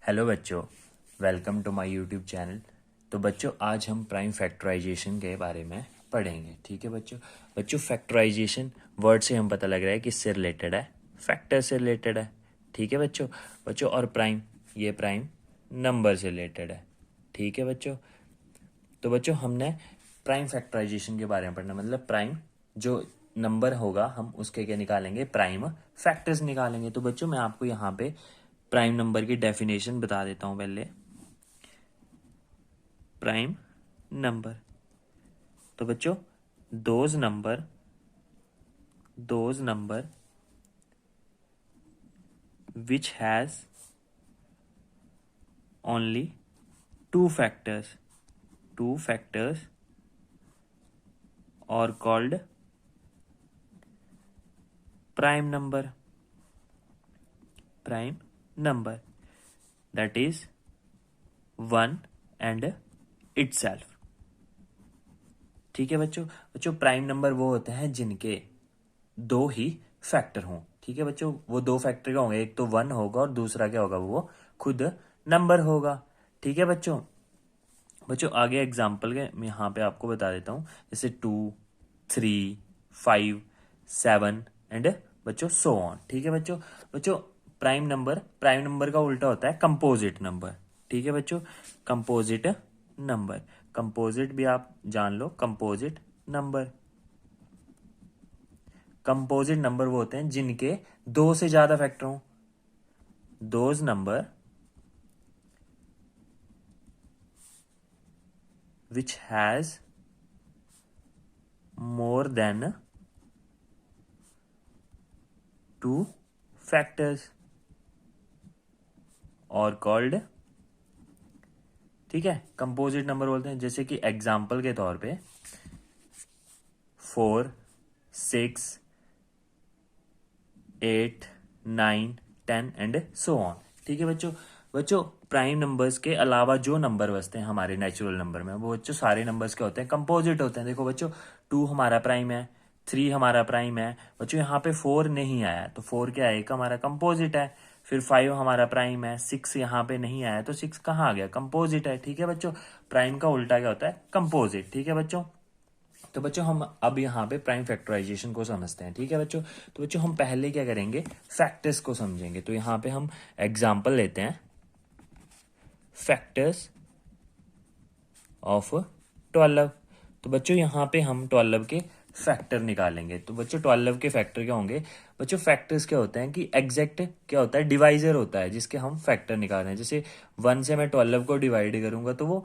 Hello बच्चों, welcome to my YouTube channel. तो बच्चों आज हम प्राइम फैक्टराइजेशन के बारे में पढ़ेंगे। ठीक है बच्चों। बच्चों फैक्टराइजेशन वर्ड से हम पता लग रहा है कि इससे रिलेटेड है, फैक्टर से रिलेटेड है। ठीक है बच्चों। बच्चों और प्राइम, ये प्राइम नंबर से रिलेटेड है। ठीक है बच्चों। तो बच्चों हमने प्राइम फैक्टराइजेशन के बारे में पढ़ना, मतलब प्राइम जो नंबर होगा हम उसके क्या निकालेंगे, प्राइम फैक्टर्स निकालेंगे। तो बच्चों मैं आपको यहाँ पे प्राइम नंबर की डेफिनेशन बता देता हूँ पहले। प्राइम नंबर, तो बच्चों those number which has only two factors और called prime number that is one and itself. ठीक है बच्चों। बच्चों प्राइम नंबर वो होते हैं जिनके दो ही फैक्टर हों। ठीक है बच्चों। वो दो फैक्टर क्या होंगे, एक तो वन होगा और दूसरा क्या होगा, वो खुद नंबर होगा। ठीक है बच्चों। बच्चों आगे एग्जाम्पल के मैं यहाँ पे आपको बता देता हूँ, जैसे 2, 3, 5, 7 एंड बच्चों सो ऑन। ठीक है बच्चों। बच्चों प्राइम नंबर का उल्टा होता है कंपोजिट नंबर। ठीक है बच्चों। कंपोजिट नंबर, कंपोजिट भी आप जान लो, कंपोजिट नंबर वो होते हैं जिनके दो से ज्यादा फैक्टर हों। Those number which has more than two factors और कॉल्ड, ठीक है, कंपोजिट नंबर बोलते हैं। जैसे कि एग्जाम्पल के तौर पे 4, 6, 8, 9, 10 एंड सो ऑन। ठीक है बच्चों। बच्चों प्राइम नंबर्स के अलावा जो नंबर बचते हैं हमारे नेचुरल नंबर में, वो बच्चों सारे नंबर्स के होते हैं, कंपोजिट होते हैं। देखो बच्चों 2 हमारा प्राइम है, 3 हमारा प्राइम है। बच्चों यहाँ पे 4 नहीं आया तो 4 क्या है, एक हमारा कंपोजिट है। फिर 5 हमारा प्राइम है, 6 यहाँ पे नहीं आया तो 6 कहाँ आ गया, कंपोजिट है। ठीक है बच्चों। प्राइम का उल्टा क्या होता है, कंपोजिट। ठीक है बच्चों। तो बच्चों हम अब यहाँ पे प्राइम फैक्टराइजेशन को समझते हैं। ठीक है बच्चों। तो बच्चों हम पहले क्या करेंगे, फैक्टर्स को समझेंगे। तो यहाँ पे हम एग्जाम्पल लेते हैं, फैक्टर्स ऑफ 12। तो बच्चों यहाँ पे हम 12 के फैक्टर निकालेंगे। तो बच्चों 12 के फैक्टर क्या होंगे, बच्चों फैक्टर्स क्या होते हैं कि एग्जैक्ट क्या होता है, डिवाइजर होता है जिसके हम फैक्टर निकाल रहे हैं। जैसे 1 से मैं 12 को डिवाइड करूंगा तो वो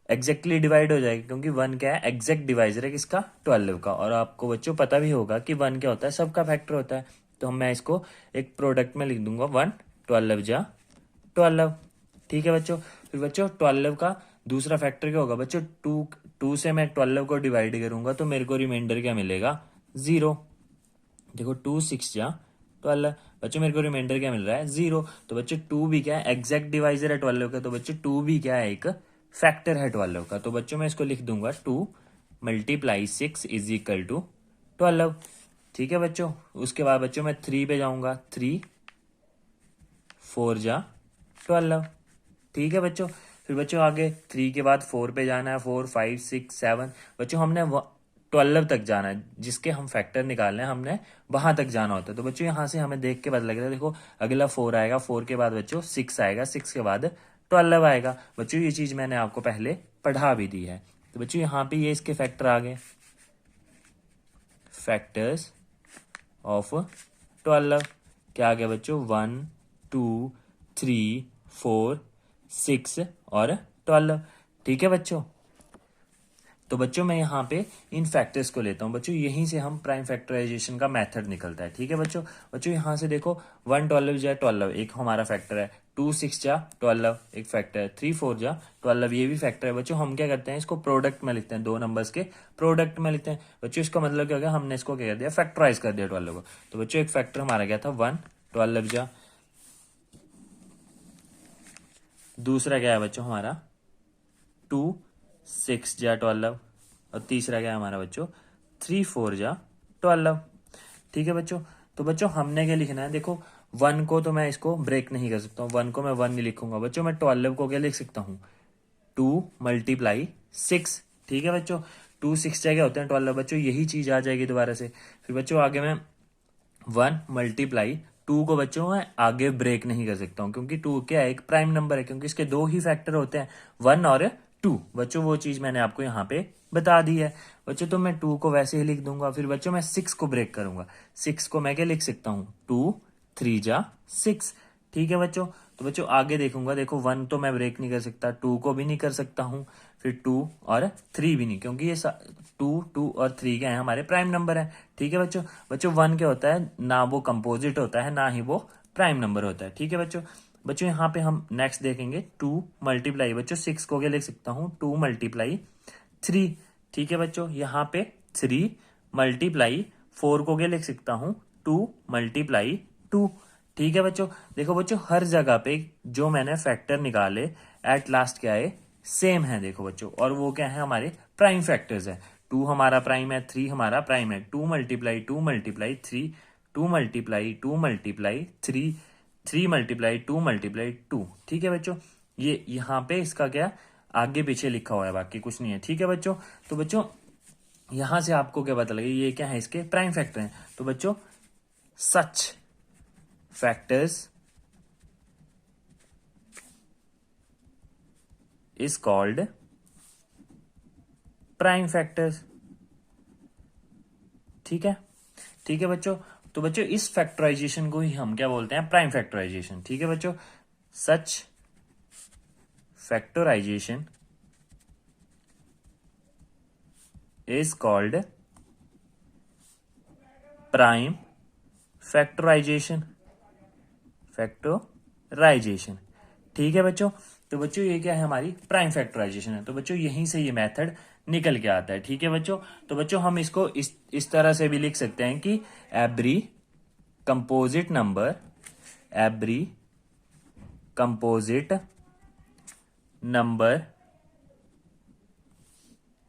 एग्जैक्टली डिवाइड हो जाएगी, क्योंकि 1 क्या है, एग्जैक्ट डिवाइजर है किसका, 12 का। और आपको बच्चों पता भी होगा कि 1 क्या होता है, सबका फैक्टर होता है। तो मैं इसको एक प्रोडक्ट में लिख दूंगा, 1 12 जा 12। ठीक है बच्चों। फिर बच्चों 12 का दूसरा फैक्टर क्या होगा बच्चों, 2 से मैं 12 को डिवाइड करूंगा तो मेरे को रिमाइंडर क्या मिलेगा, 0। देखो 2 6 जा 12, बच्चों मेरे को रिमाइंडर क्या मिल रहा है, 0। तो बच्चों 2 भी क्या है, एग्जैक्ट डिवाइजर है 12 का। तो बच्चों 2 भी क्या है, एक फैक्टर है 12 का। तो बच्चों मैं इसको लिख दूंगा 2 × 6 इज इक्वल टू 12। ठीक है बच्चों। उसके बाद बच्चों मैं 3 पे जाऊंगा, 3 4 जा 12। ठीक है बच्चों। फिर बच्चों आगे 3 के बाद 4 पे जाना है, 4 5 6 7। बच्चों हमने 12 तक जाना है, जिसके हम फैक्टर निकालने हैं हमने वहां तक जाना होता है। तो बच्चों यहाँ से हमें देख के पता लग रहा है, देखो अगला 4 आएगा, 4 के बाद बच्चों 6 आएगा, 6 के बाद 12 आएगा। बच्चों ये चीज मैंने आपको पहले पढ़ा भी दी है। तो बच्चों यहाँ पे ये इसके फैक्टर आ गए, फैक्टर्स ऑफ 12 क्या आ गया बच्चों, 1 2 3 4 6 और 12। ठीक है बच्चों। तो बच्चों मैं यहाँ पे इन फैक्टर्स को लेता हूँ बच्चों, यहीं से हम प्राइम फैक्टराइजेशन का मेथड निकलता है। ठीक है बच्चों। बच्चों यहाँ से देखो 1 12 जा 12 एक हमारा फैक्टर है, 2 6 जा 12 एक फैक्टर है, 3 4 जा 12 ये भी फैक्टर है। बच्चों हम क्या करते हैं, इसको प्रोडक्ट में लिखते हैं, दो नंबर्स के प्रोडक्ट में लिखते हैं। बच्चों इसका मतलब क्या हो गया, हमने इसको क्या कर दिया, फैक्टराइज कर दिया 12 को। तो बच्चों एक फैक्टर हमारा क्या था, 1 12 जा, दूसरा क्या है बच्चों हमारा 2 6 जा 12, और तीसरा क्या है हमारा बच्चों 3 4 जा 12। ठीक है बच्चों। तो बच्चों हमने क्या लिखना है, देखो 1 को तो मैं इसको ब्रेक नहीं कर सकता हूँ, 1 को मैं 1 नहीं लिखूंगा बच्चों। मैं 12 को क्या लिख सकता हूँ, 2 × 6। ठीक है बच्चों, 2 6 जगह होते हैं 12 बच्चों, यही चीज आ जाएगी दोबारा से। फिर बच्चों आगे मैं 1 × 2 को बच्चों मैं आगे ब्रेक नहीं कर सकता हूँ, क्योंकि 2 क्या है, एक प्राइम नंबर है, क्योंकि इसके दो ही फैक्टर होते हैं, 1 और 2 बच्चों। वो चीज मैंने आपको यहाँ पे बता दी है बच्चों। तो मैं 2 को वैसे ही लिख दूंगा। फिर बच्चों मैं 6 को ब्रेक करूंगा, 6 को मैं क्या लिख सकता हूँ, 2 3 6। ठीक है बच्चों, तो बच्चों आगे देखूंगा, देखो 1 तो मैं ब्रेक नहीं कर सकता, 2 को भी नहीं कर सकता हूँ, फिर 2 और 3 भी नहीं, क्योंकि ये 2 और 3 क्या है, हमारे प्राइम नंबर है। ठीक है बच्चों। बच्चों 1 क्या होता है, ना वो कंपोजिट होता है ना ही वो प्राइम नंबर होता है। ठीक है बच्चों। बच्चों यहाँ पे हम नेक्स्ट देखेंगे 2 × बच्चों 6 को क्या लिख सकता हूँ, 2 × 3। ठीक है बच्चों, यहाँ पे 3 × 4 को क्या लिख सकता हूँ, 2 × 2। ठीक है बच्चों। देखो बच्चों हर जगह पे जो मैंने फैक्टर निकाले एट लास्ट क्या है, सेम है देखो बच्चों, और वो क्या है, हमारे प्राइम फैक्टर्स है। 2 हमारा प्राइम है, 3 हमारा प्राइम है, 2 × 2 × 3, 2 × 2 × 2 × 3, 3 × 2 × 2। ठीक है बच्चों, ये यहाँ पे इसका क्या आगे पीछे लिखा हुआ है, बाकी कुछ नहीं है। ठीक है बच्चों। तो बच्चों यहां से आपको क्या पता लगे, ये क्या है, इसके प्राइम फैक्टर हैं। तो बच्चों सच factors is called prime factors। ठीक है, ठीक है बच्चों। तो बच्चों इस फैक्टराइजेशन को ही हम क्या बोलते हैं, प्राइम फैक्टराइजेशन। ठीक है बच्चों, such factorization is called prime factorization, factorization. ठीक है बच्चों। तो बच्चों ये क्या है, हमारी प्राइम फैक्टराइजेशन है। तो बच्चों यहीं से ये मेथड निकल के आता है। ठीक है बच्चों। तो बच्चों हम इसको इस तरह से भी लिख सकते हैं कि every composite number, every composite number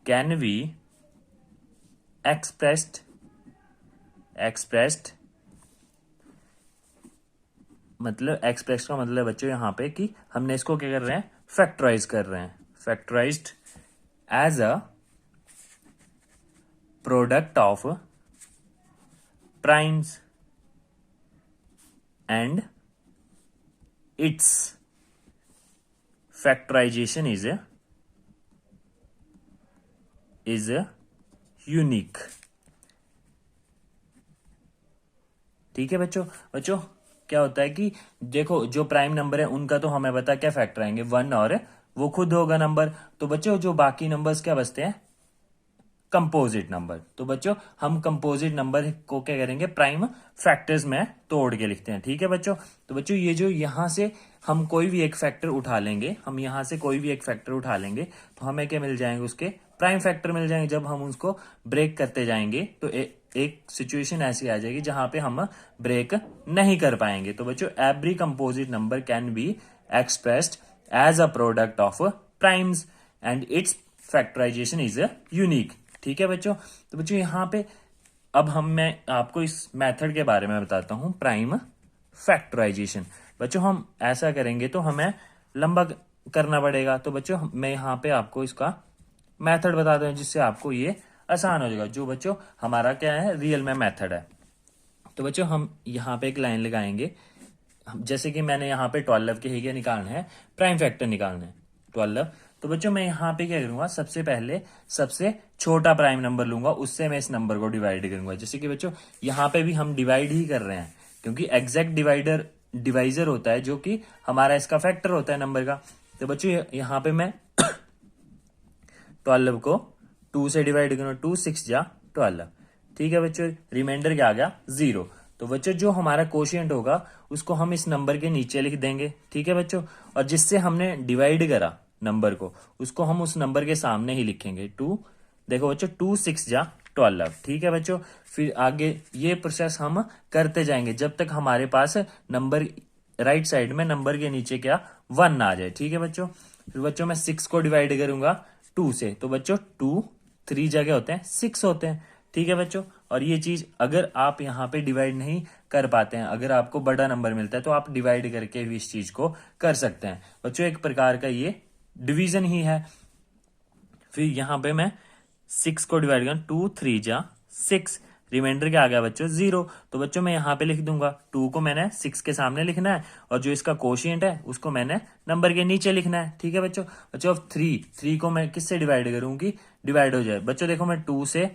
can be expressed मतलब एक्सप्रेस का मतलब बच्चों यहाँ पे कि हमने इसको क्या कर रहे हैं, फैक्टराइज कर रहे हैं, factorised as a product of primes and its factorisation is unique. ठीक है बच्चों। बच्चों क्या होता है कि देखो जो प्राइम नंबर है उनका तो हमें पता क्या फैक्टर आएंगे, 1 और वो खुद होगा नंबर। तो बच्चों जो बाकी नंबर्स क्या बचते हैं, कंपोजिट नंबर। तो बच्चों हम कंपोजिट नंबर को क्या करेंगे, प्राइम फैक्टर्स में तोड़ के लिखते हैं। ठीक है बच्चों। तो बच्चों ये जो यहां से हम कोई भी एक फैक्टर उठा लेंगे, हम यहां से कोई भी एक फैक्टर उठा लेंगे तो हमें क्या मिल जाएंगे, उसके प्राइम फैक्टर मिल जाएंगे। जब हम उसको ब्रेक करते जाएंगे तो एक सिचुएशन ऐसी आ जाएगी जहां पे हम ब्रेक नहीं कर पाएंगे। तो बच्चों every composite number can be expressed as a product of primes and its factorisation is unique. ठीक है बच्चों। तो बच्चों यहाँ पे अब मैं आपको इस मेथड के बारे में बताता हूं, प्राइम फैक्टराइजेशन। बच्चों हम ऐसा करेंगे तो हमें लंबा करना पड़ेगा। तो बच्चों मैं यहाँ पे आपको इसका मेथड बताता हूँ जिससे आपको ये आसान हो जाएगा, जो बच्चों हमारा क्या है, रियल में मेथड है। तो बच्चों हम यहाँ पे एक लाइन लगाएंगे, जैसे कि मैंने यहाँ पे 12 के ही क्या निकालना है, प्राइम फैक्टर निकालना है 12। तो बच्चों मैं यहाँ पे क्या करूंगा, सबसे पहले सबसे छोटा प्राइम नंबर लूंगा, उससे मैं इस नंबर को डिवाइड करूंगा। जैसे कि बच्चों यहाँ पे भी हम डिवाइड ही कर रहे हैं, क्योंकि एग्जैक्ट डिवाइजर होता है जो कि हमारा इसका फैक्टर होता है नंबर का। तो बच्चों यहाँ पे मैं 12 को 2 से डिवाइड करूंगा, 2 6 जा 12। ठीक है बच्चों, रिमाइंडर क्या आ गया, 0। तो बच्चों जो हमारा कोशिएंट होगा उसको हम इस नंबर के नीचे लिख देंगे। ठीक है बच्चों, और जिससे हमने डिवाइड करा नंबर को उसको हम उस नंबर के सामने ही लिखेंगे 2। देखो बच्चों 2 6 जा 12। ठीक है बच्चों, फिर आगे ये प्रोसेस हम करते जाएंगे जब तक हमारे पास नंबर राइट साइड में नंबर के नीचे क्या 1 आ जाए। ठीक है बच्चों, फिर बच्चों मैं 6 को डिवाइड करूंगा 2 से। तो बच्चों 2 3 जगह होते हैं 6 होते हैं। ठीक है बच्चों, और ये चीज अगर आप यहाँ पे डिवाइड नहीं कर पाते हैं, अगर आपको बड़ा नंबर मिलता है तो आप डिवाइड करके भी इस चीज को कर सकते हैं बच्चों, एक प्रकार का ये डिवीजन ही है। फिर यहाँ पे मैं 6 को डिवाइड करूँ, 2 3 जा 6, रिमाइंडर क्या आ गया बच्चों 0। तो बच्चों मैं यहाँ पे लिख दूंगा 2 को मैंने 6 के सामने लिखना है और जो इसका कोशिएंट है उसको मैंने नंबर के नीचे लिखना है। ठीक है बच्चों। बच्चों अब 3 को मैं किससे डिवाइड करूंगी, डिवाइड हो जाए बच्चों। देखो मैं 2 से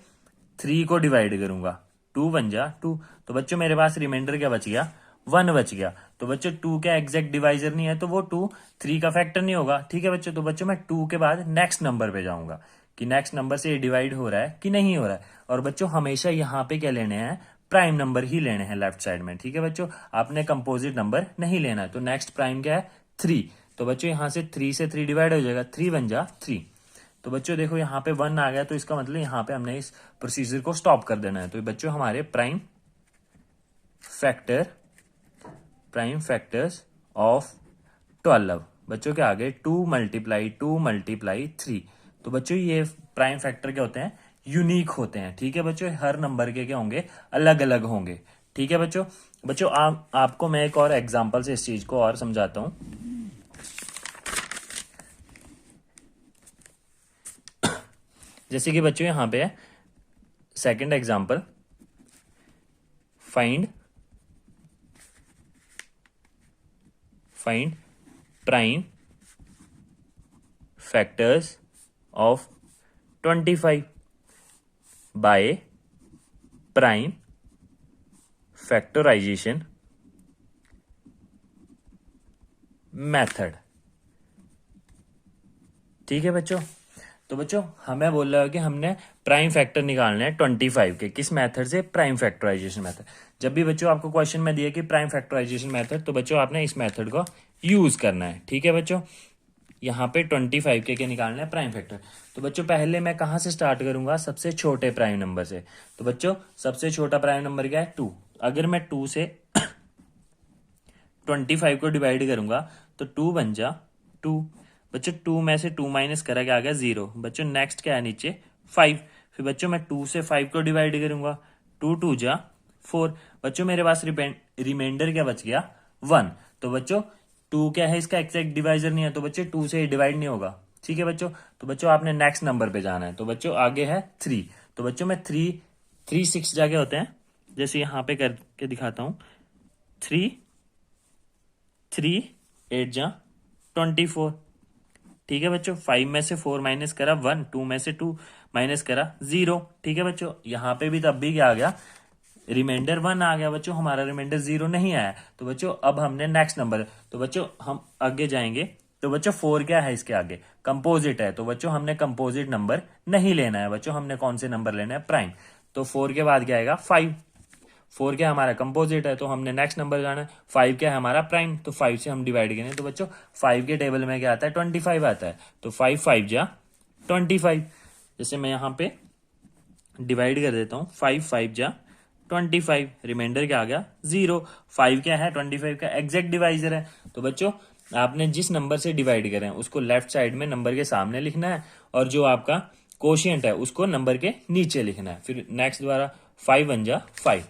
3 को डिवाइड करूंगा, 2 1 जा 2। तो बच्चों मेरे पास रिमाइंडर क्या बच गया, 1 बच गया। तो बच्चों 2 का एग्जैक्ट डिवाइजर नहीं है तो वो 2 3 का फैक्टर नहीं होगा। ठीक है बच्चों। तो बच्चों मैं 2 के बाद नेक्स्ट नंबर पे जाऊंगा कि नेक्स्ट नंबर से ये डिवाइड हो रहा है कि नहीं हो रहा है। और बच्चों हमेशा यहाँ पे क्या लेने हैं, प्राइम नंबर ही लेने हैं लेफ्ट साइड में। ठीक है बच्चों, आपने कंपोजिट नंबर नहीं लेना है। तो नेक्स्ट प्राइम क्या है 3। तो बच्चों यहाँ से 3 से 3 डिवाइड हो जाएगा, 3 1 जा 3। तो बच्चों देखो यहाँ पे 1 आ गया तो इसका मतलब यहाँ पे हमने इस प्रोसीजर को स्टॉप कर देना है। तो बच्चों हमारे प्राइम फैक्टर्स ऑफ 12 बच्चों के आगे 2 मल्टीप्लाई 3। तो बच्चों ये प्राइम फैक्टर क्या होते हैं, यूनिक होते हैं। ठीक है बच्चों, हर नंबर के क्या होंगे, अलग अलग होंगे। ठीक है बच्चों। बच्चों आपको मैं एक और एग्जांपल से इस चीज को और समझाता हूं। जैसे कि बच्चों यहां पे है second example, find prime factors of 25 by prime factorisation method. ठीक है बच्चों। तो बच्चों हमें बोल रहा है कि हमने प्राइम फैक्टर निकालने हैं 25 के, किस मेथड से, प्राइम फैक्टराइजेशन मेथड। जब भी बच्चों आपको क्वेश्चन में दिया कि प्राइम फैक्टराइजेशन मेथड, तो बच्चों आपने इस मेथड को यूज करना है। ठीक है बच्चों। यहाँ पे 25 के निकालना है प्राइम फैक्टर। तो बच्चों पहले मैं कहां से स्टार्ट करूंगा, सबसे छोटे प्राइम नंबर से। तो बच्चों सबसे छोटा प्राइम नंबर क्या है 2। अगर मैं 2 से 25 को डिवाइड करूंगा तो 2 बन जा 2। बच्चों 2 में से 2 माइनस करा क्या आ गया 0। बच्चों नेक्स्ट क्या है नीचे 5। फिर बच्चों मैं 2 से 5 को डिवाइड करूंगा, 2 2 जा 4। बच्चों मेरे पास रिमाइंडर क्या बच गया 1। तो बच्चों 2 क्या है, इसका एग्जैक्ट डिवाइजर नहीं है तो बच्चों 2 से डिवाइड नहीं होगा। ठीक है बच्चों। तो बच्चों आपने नेक्स्ट नंबर पे जाना है। तो बच्चों आगे है 3। तो बच्चों मैं 3 6 जाके होते हैं, जैसे यहाँ पे करके दिखाता हूं, 3 3 8 जा 24। ठीक है बच्चों। 5 में से 4 माइनस करा 1, 2 में से 2 माइनस करा 0। ठीक है बच्चों। यहाँ पे भी तब भी क्या आ गया, रिमाइंडर 1 आ गया बच्चों, हमारा रिमाइंडर 0 नहीं आया। तो बच्चों अब हमने नेक्स्ट नंबर, तो बच्चों हम आगे जाएंगे। तो बच्चों 4 क्या है, इसके आगे कंपोजिट है। तो बच्चों हमने कंपोजिट नंबर नहीं लेना है बच्चों, हमने कौन से नंबर लेना है, प्राइम। तो 4 के बाद क्या आएगा 5। 4 क्या हमारा कंपोजिट है तो हमने नेक्स्ट नंबर जाना है। 5 क्या है हमारा प्राइम, तो 5 से हम डिवाइड करें। तो बच्चों 5 के टेबल में क्या आता है 25 आता है। तो 5 5 जा 25। जैसे मैं यहाँ पे डिवाइड कर देता हूँ, 5 5 जा 25। रिमाइंडर क्या आ गया 0। 5 क्या है 25 का एग्जैक्ट डिवाइजर है। तो बच्चों आपने जिस नंबर से डिवाइड करें उसको लेफ्ट साइड में नंबर के सामने लिखना है और जो आपका कोशिएंट है उसको नंबर के नीचे लिखना है। फिर नेक्स्ट द्वारा 5 1 जा 5।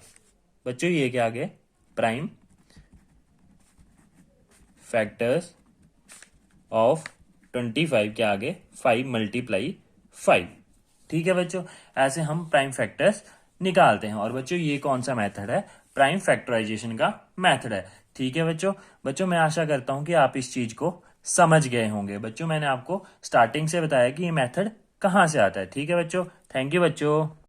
बच्चों ये क्या आ गए, प्राइम फैक्टर्स ऑफ 25 के आगे 5 मल्टीप्लाई 5। ठीक है बच्चों, ऐसे हम प्राइम फैक्टर्स निकालते हैं। और बच्चों ये कौन सा मेथड है, प्राइम फैक्टराइजेशन का मेथड है। ठीक है बच्चों। बच्चों मैं आशा करता हूं कि आप इस चीज को समझ गए होंगे। बच्चों मैंने आपको स्टार्टिंग से बताया कि ये मेथड कहां से आता है। ठीक है बच्चों, थैंक यू बच्चों।